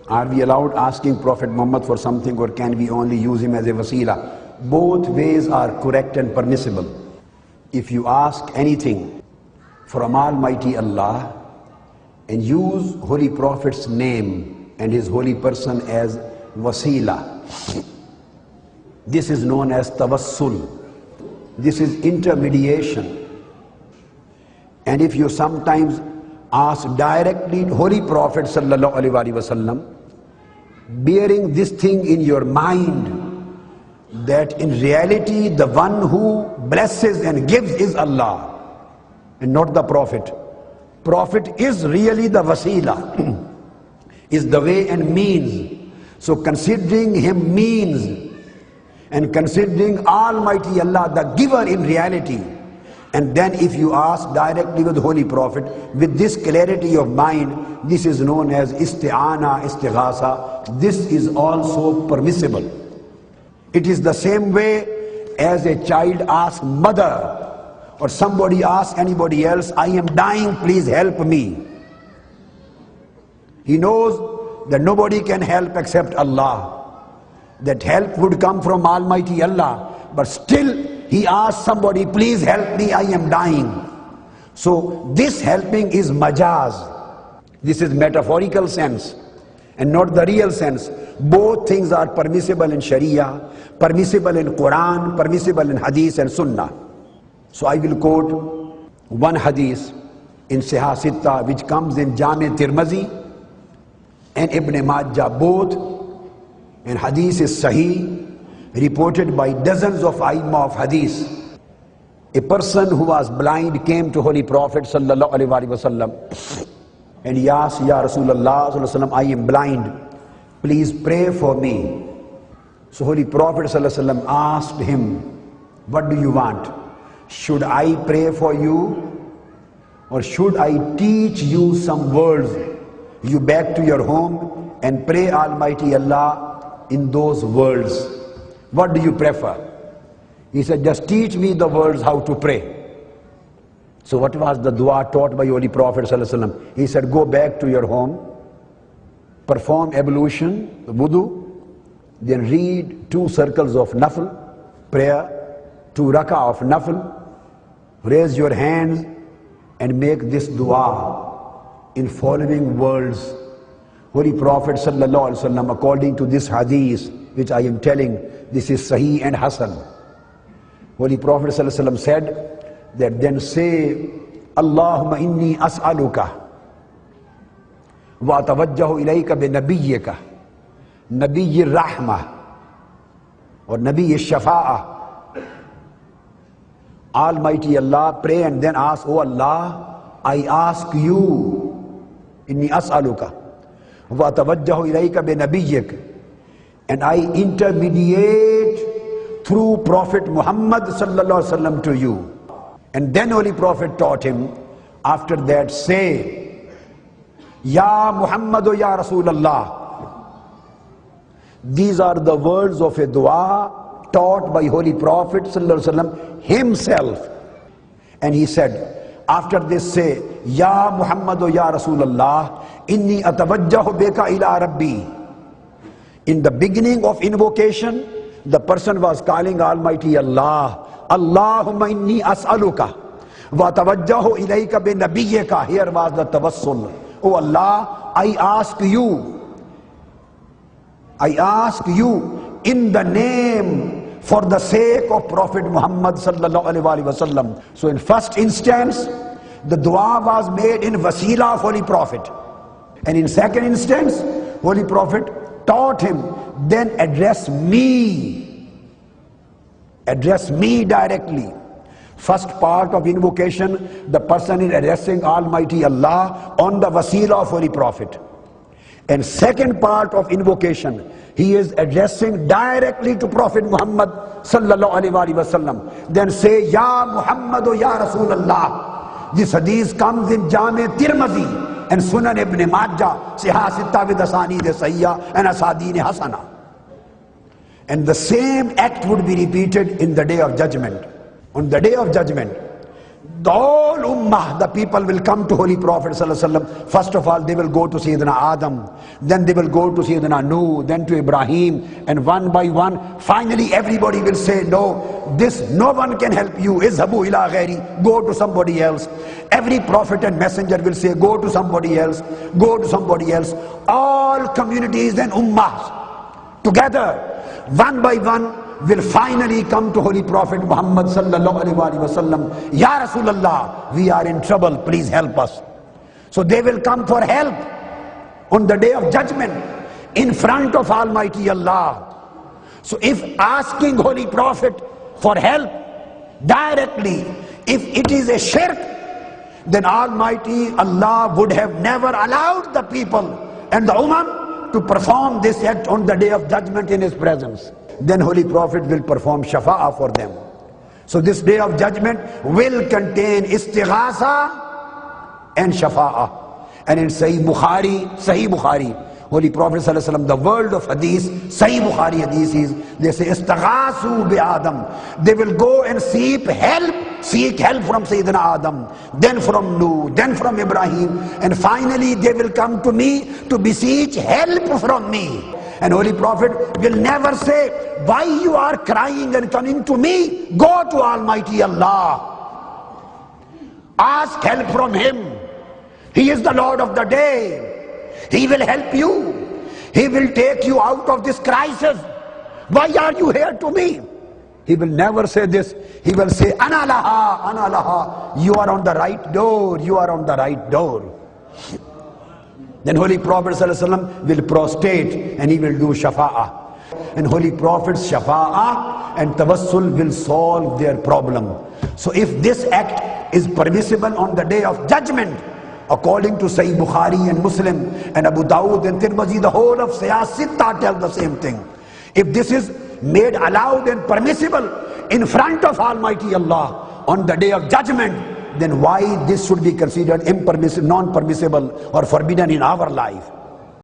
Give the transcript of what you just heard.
Are we allowed asking Prophet Muhammad for something, or can we only use him as a Vaseela? Both ways are correct and permissible. If you ask anything from Almighty Allah and use Holy Prophet's name and his holy person as Vaseela, this is known as tawassul. This is intermediation. And if you sometimes ask directly Holy Prophet sallallahu alaihi wasallam, bearing this thing in your mind, that in reality the one who blesses and gives is Allah and not the Prophet. Prophet is really the Vaseela, is the way and means. So considering him means and considering Almighty Allah the giver in reality, and then if you ask directly with the Holy Prophet with this clarity of mind, this is known as isti'ana, istighasa. This is also permissible. It is the same way as a child asks mother, or somebody asks anybody else, I am dying, please help me. He knows that nobody can help except Allah. That help would come from Almighty Allah, but still he asks somebody, please help me, I am dying. So this helping is majaz. This is metaphorical sense and not the real sense. Both things are permissible in Sharia, permissible in Quran, permissible in Hadith and Sunnah. So I will quote one Hadith in Sahih Sitta, which comes in Jami Tirmizi and Ibn Majah both, and Hadith is Sahih, reported by dozens of Aimma of Hadith. A person who was blind came to Holy Prophet sallallahu alaihi wasallam and he asked, Ya Rasulullah sallallahu alaihi wasallam, I am blind, please pray for me. So Holy Prophet sallallahu alaihi wasallam asked him, what do you want? Should I pray for you, or should I teach you some words? You back to your home and pray Almighty Allah in those words. What do you prefer? He said, just teach me the words how to pray. So what was the dua taught by Holy Prophet sallallahu alaihi wasallam? He said, go back to your home, perform ablution, wudu, then read 2 circles of nafl, prayer, 2 rak'ah of nafl, raise your hands and make this dua in following words. Holy Prophet sallallahu alaihi wasallam, according to this hadith which I am telling, this is Sahih and Hasan. Holy Prophet sallallahu alaihi wasallam said that then say, Allahumma inni as'aluka wa atawajjahu ilayka bi nabiyyika, Nabiyyi rahmah or Nabiyyi shafa'ah. Almighty Allah, pray and then ask, oh Allah, I ask you, inni as'aluka wa atawajjahu ilayka bi nabiyyika, and I intermediate through Prophet Muhammad sallallahu alaihi wasallam to you. And then Holy Prophet taught him, after that say, Ya Muhammadu Ya Rasulallah. These are the words of a dua taught by Holy Prophet sallallahu alaihi wasallam himself. And he said, after this say, Ya Muhammadu Ya Rasulallah, inni atawajjahu bika ila Rabbi. In the beginning of invocation, the person was calling Almighty Allah, Allahumma inni as'aluka wa tawajjahu ilayka bi nabiyyika. Here was the tawassul. Oh Allah, I ask you in the name, for the sake of Prophet Muhammad sallallahu alaihi wasallam. So in first instance, the dua was made in Vaseela of Holy Prophet. And in second instance, Holy Prophet taught him, then address me directly. First part of invocation, the person is addressing Almighty Allah on the Vaseela of Holy Prophet. And second part of invocation, he is addressing directly to Prophet Muhammad sallallahu alaihi wasallam. Then say, Ya Muhammadu Ya Rasulallah. This hadith comes in Jami Tirmizi and Sunan Ibn Majah, Sahih Sitta with Asanid Sahiha and Asadeen Hasana. And the same act would be repeated in the day of judgment. On the day of judgment, The whole ummah, the people will come to Holy Prophet ﷺ. First of all, they will go to Sayyidina Adam, then they will go to Sayyidina Nuh, then to Ibrahim, and one by one, finally everybody will say, no, no one can help you. Izhabu ila ghairi, go to somebody else. Every prophet and messenger will say, go to somebody else, go to somebody else. All communities and ummahs together, one by one, will finally come to Holy Prophet Muhammad sallallahu alaihi wasallam. Ya Rasulullah, we are in trouble, please help us. So they will come for help on the day of judgment in front of Almighty Allah. So if asking Holy Prophet for help directly, if it is a shirk, then Almighty Allah would have never allowed the people and the Ummah to perform this act on the day of judgment in His presence. Then Holy Prophet will perform shafa'ah for them. So this day of judgment will contain istighasa and shafa'ah. And in Sahih Bukhari, Holy Prophet ﷺ, the world of hadith, Sahih Bukhari hadith is, they say, istaghasu bi Adam. They will go and seek help from Sayyidina Adam, then from Nuh, then from Ibrahim, and finally they will come to me to beseech help from me. And Holy Prophet will never say, why you are crying and coming to me? Go to Almighty Allah. Ask help from Him. He is the Lord of the day. He will help you. He will take you out of this crisis. Why are you here to me? He will never say this. He will say, Ana laha, Ana laha. You are on the right door. You are on the right door. Then Holy Prophet ﷺ will prostrate and he will do shafa'ah. And Holy Prophet's shafa'ah and tawassul will solve their problem. So if this act is permissible on the day of judgment, according to Sahih Bukhari and Muslim and Abu Dawud and Tirmidhi, the whole of Sitta tell the same thing. If this is made allowed and permissible in front of Almighty Allah on the day of judgment, then why this should be considered impermissible, non-permissible or forbidden in our life?